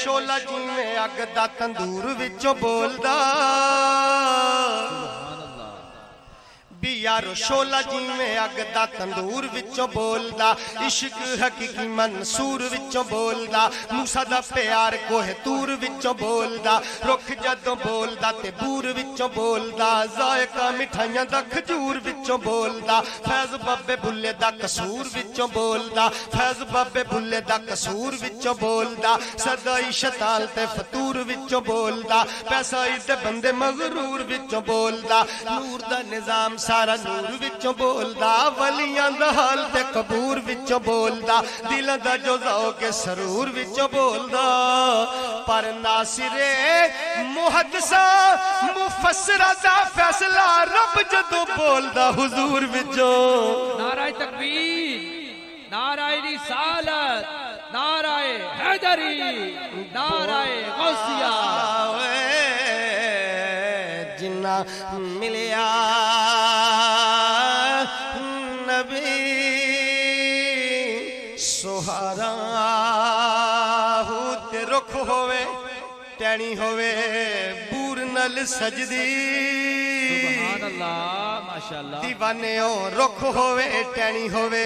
شولا جیویں اگ دا تندور وچوں بولدا بھی یارو شولا جیویں اگ دا تندور وچوں بولدا عشق حقیقی منصور وچوں بولدا موسیٰ دا پیار کوہ تور وچوں بولدا رکھ جدوں بولدا تے بور وچوں بولدا ذائقہ مٹھائیاں دا کھجور وچوں بولدا فیض بابے بھلے دا قصور وچوں بولدا فیض بابے بھلے دا قصور وچوں بولدا صدائی شتال تے فتور وچوں بولدا پیسائی تے بندے مغرور وچوں بولدا نور دا نظام سارا نور وچوں بولدا ولیاں دا حال تے قبور وچوں بولدا دل دا جو ذوق سرور وچوں بولدا پر ناصر محدثہ مفسرہ دا فیصلہ رب جدوں بولدا حضور وچوں نعرہ تکبیر، نعرہ رسالت، نعرہ حیدری، نعرہ غوثیہ جنہ ملیا نبی سہارا تے رخ ہوئے ٹینی ہوئے بور نل سجدی سبحان اللہ ماشاءاللہ دیوانیوں رخ ہوئے ٹینی ہوئے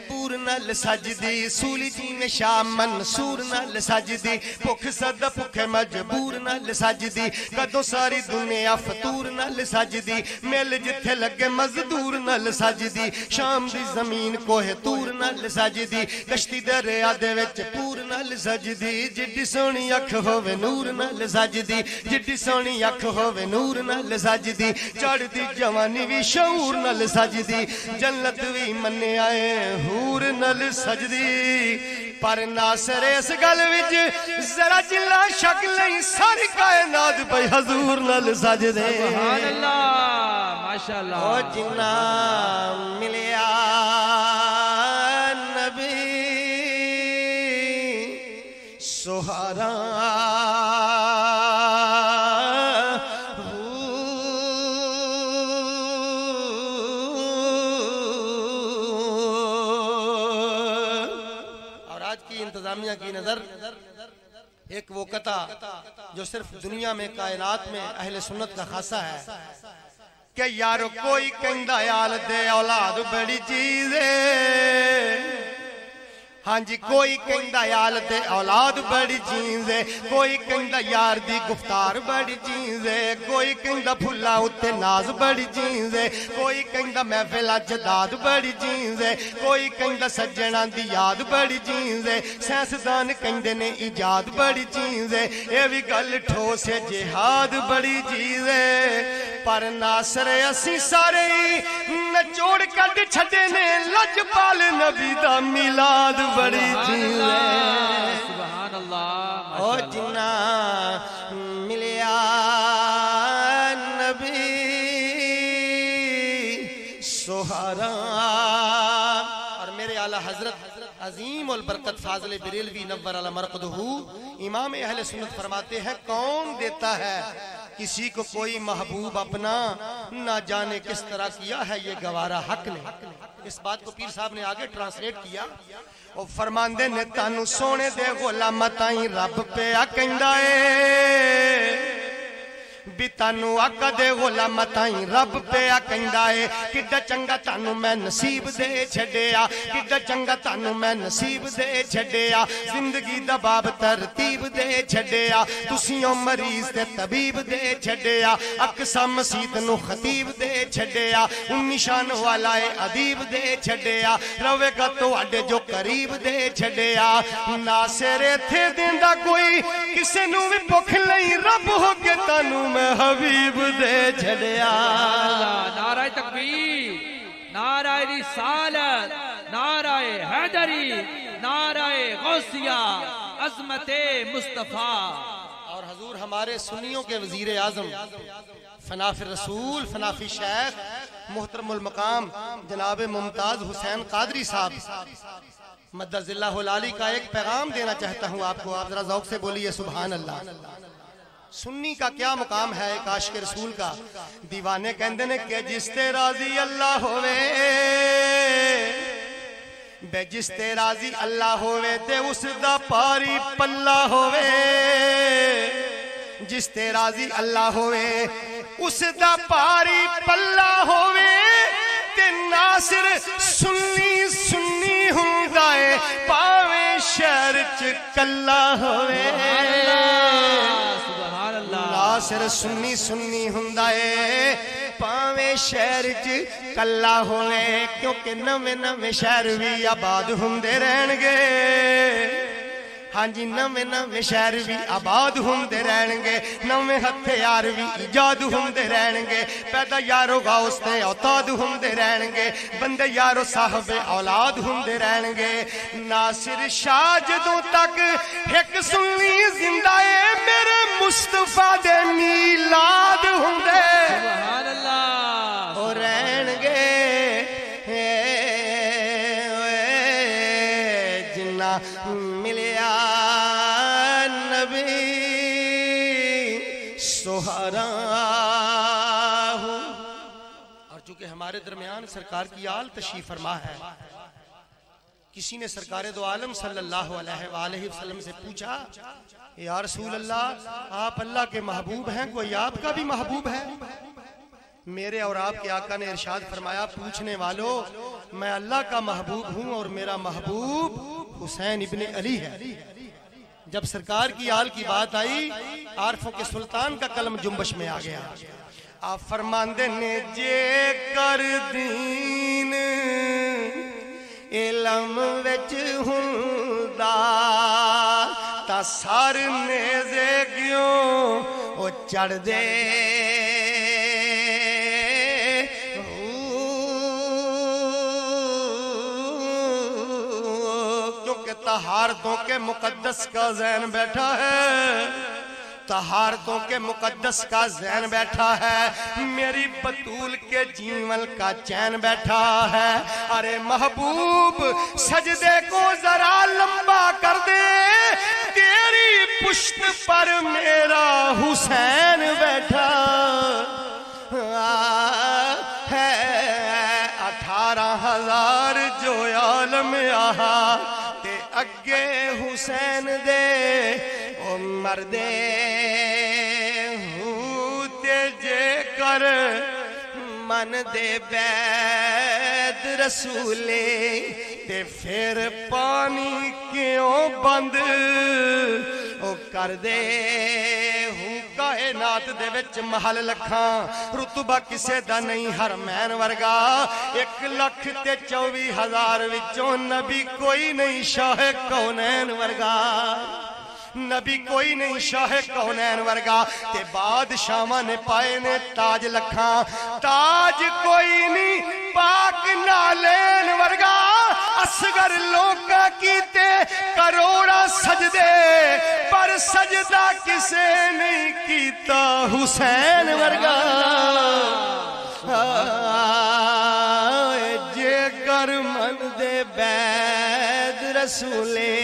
بور نل سجدی سولی جی میں شاہ منصور نل سجدی پکھ صد پکھ مجبور نل سجدی کدو ساری دنیا فطور نل سجدی مل جتھے لگے مزدور نل سجدی شام دی زمین کوہ تور نل سجدی کشتی دریا دے وچ پور نل سجدی جڈی سونی اکھ ہووے نور نل سجدی جڈی سونی اکھ ہووے نور نل سجدی چڑھ دی جوانی وی شعور نل سجدی جنت وی مننے آئے حور نل سجدی پر ناصر اس گل وچ ذرا جلا شک لئی ساری کائنات پئی حضور نل سجدے سبحان اللہ ماشاءاللہ او جنہ ملیا نبی سہارا انتظامیہ کی نظر ایک وہ قطع جو صرف دنیا میں کائنات میں اہل سنت کا خاصہ ہے کہ یارو کوئی کہندا یال دے اولاد بڑی چیز ہے ہاں جی کوئی کہندا یال دے اولاد بڑی چیز ہے کوئی کہندا یار دی گفتار بڑی چیز ہے کوئی کہندا پھلا اتے ناز بڑی چیز ہے کوئی کہندا محفل جداد بڑی چیز ہے کوئی کہندا سجنا دی یاد بڑی چیز ہے سائنسدان کہندے نے ایجاد بڑی چیز ہے اے وی گل ٹھوس ہے جہاد بڑی چیز ہے پر ناصر اسی سارے نچوڑ کڈ چھڈے نے لجپال نبی دا میلاد بڑی چیز ہے سبحان اللہ او جنہ ملیا نبی سہارا اور میرے اعلیٰ حضرت عظیم البرکت فاضل بریلوی نور علی مرقدہ امام اہل سنت فرماتے ہیں کون دیتا ہے کسی کو کوئی محبوب اپنا نہ جانے کس طرح کیا ہے یہ گوارا حق نے اس بات کو پیر صاحب نے آگے ٹرانسلیٹ کیا اور فرماندے نے تانو سونے دے غلام تائیں رب پہ آکندہ بھی تانو آقا دے غلام تائیں رب پہ آکندہ کڈا چنگا تانو میں نصیب دے چھڑیا کڈا چنگا تانو میں نصیب دے چھڑیا زندگی دا باب ترتیب دے چھڑیا تسیوں مریض تے طبیب دے چھڑیا اقصا مسیت نو خطیب دے چھڑیا نشان والا ادیب دے چھڑیا روے گا تو اڈے جو قریب دے چھڑیا ناصر تھے دیندہ کوئی کسے نو بھی پکھ لئی رب ہو کے تانو میں حبیب دے چھڑیا نعرہ تکبیر، نعرہ رسالت، نعرہ حیدری، نعرہ غوثیہ، عظمت مصطفیٰ اور حضور ہمارے سنیوں کے وزیر اعظم فناف رسول فناف شیخ محترم المقام جناب ممتاز حسین قادری صاحب مدد اللہ العالی کا ایک پیغام دینا چاہتا ہوں آپ کو آپ ذرا ذوق سے بولیے سبحان اللہ سنی کا کیا مقام ہے ایک عاشق رسول کا دیوانے کہندے نے کہ جس تے راضی اللہ ہوئے بے جس تے راضی اللہ ہوئے تے اس دا پاری پلا ہوئے جس تے راضی اللہ ہوئے اس دا پاری پلا ہوئے تے ناصر سنی سنی ہندائے پاویں شہر چ کلا ہوئے سبحان اللہ ناصر سنی سنی ہندائے پاویں شہر چ کلا ہوئے کیونکہ نویں نویں شہر بھی آباد ہوندے رہن گے ہاں جی نویں نویں شہر بھی آباد ہوندے رہن گے نویں ہتھیار بھی ایجاد ہوندے رہن گے پیدا یارو غوث تے اوتاد ہوندے رہن گے بندے یارو صاحب اولاد ہوندے رہن گے ناصر شاہ جدوں تک ایک سنی زندہ ہے میرے مصطفیٰ دے میلاد ہوندے سبحان اللہ او رہن گے جنہ ملیا نبی سہرا اور چونکہ ہمارے درمیان سرکار کی آل تشریف فرما ہے کسی نے سرکار دو عالم صلی اللہ علیہ وآلہ وسلم سے پوچھا یا رسول اللہ آپ اللہ کے محبوب ہیں کوئی آپ کا بھی محبوب ہے میرے اور آپ کے آقا نے ارشاد فرمایا پوچھنے والوں میں اللہ کا محبوب ہوں اور میرا محبوب حسین ابن علی ہے جب سرکار کی آل کی بات آئی عارفوں کے سلطان کا قلم جنبش میں آ گیا آپ فرماندے نے جے کر دین علم وچ ہوندا تا سر نیزے کیوں او چڑھ دے کیونکہ طہارتوں کے مقدس کا ذہن بیٹھا ہے طہارتوں کے مقدس کا ذہن بیٹھا ہے میری بطول کے جیون کا چین بیٹھا ہے ارے محبوب سجدے کو ذرا لمبا کر دے تیری پشت پر میرا حسین بیٹھا ہے 18,000 جو عالم آہا تے اگے حسین دے او مردے ہوتے جے کر من دے بید رسولے تے پھر پانی کیوں بند او کر دے ہوں کائنات دے وچ محل لکھاں رتبہ کسے دا نہیں حرمین ورگا 1,24,000 وچوں نبی کوئی نہیں شاہ کونین ورگا نبی کوئی نہیں شاہ کونین ورگا تے بادشاہاں نے پائے نے تاج لکھاں تاج کوئی نہیں پاک نالین ورگا اصغر لوکاں کیتے کروڑا سجدے پر سجدہ کسے نہیں کیتا حسین ورگا جے کر من دے بید رسولے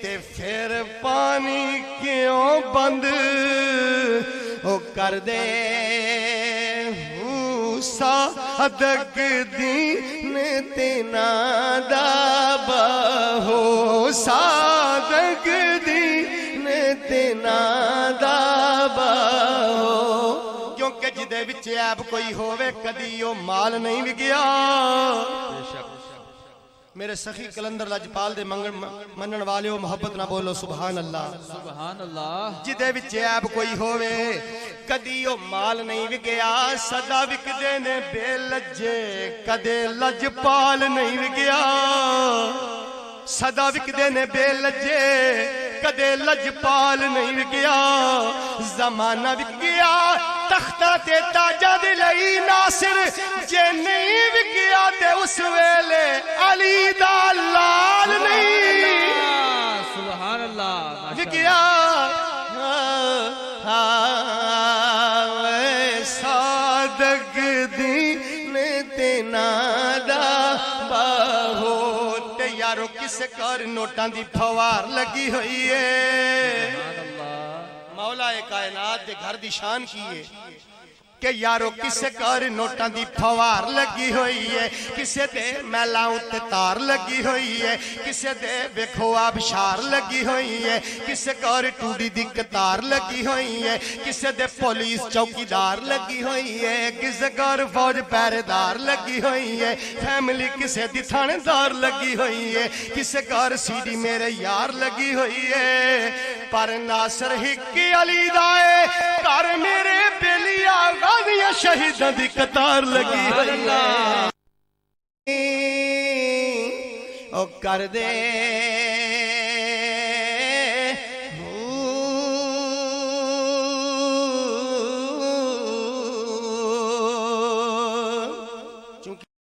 تے پھر پانی کیوں بند او کر دے صادق دین تینا دا بہو صادق دین تینا دا بہو کیونکہ جدے وچ عیب کوئی ہووے کدی او مال نہیں وگیا میرے سخی کلندر لاجپال دے منن والے محبت نہ بولو سبحان اللہ سبحان اللہ جدے وچ عیب کوئی ہووے کدی او مال نہیں وگیا سدا وکدے نے بے لجے کدے لجپال نہیں وگیا سدا وکدے نے بے لجے کدے لجپال نہیں وگیا زمانہ وگیا تختہ تے تاجہ دے لئی ناصر جے نہیں وگیا تے اس ویلے علی دا لال نہیں سبحان اللہ وگیا صادق دین تینا دا بہو تے یارو کس کر نوٹاں دی پھوار لگی ہوئی ہے مولا کائنات دے گھر دی شان کی ہے کہ یارو کسے کار نوٹاں دی پھوار لگی ہوئی ہے کسے دے میلاں اُتے تار لگی ہوئی ہے کسے دے ویکھو آبشار لگی ہوئی ہے کسے کار ٹوڈی دی قطار لگی ہوئی ہے کسے دے پولیس چوکیدار لگی ہوئی ہے کسے کار فوج پہرےدار لگی ہوئی ہے فیملی کسے دی تھانے دار لگی ہوئی ہے کسے کار سیڈی میرے یار لگی ہوئی ہے پر ناصر ہکی علی دائے کار میرے بیلیا غازیاں شہیداں دی قطار لگی ہوئی ہے او کر دے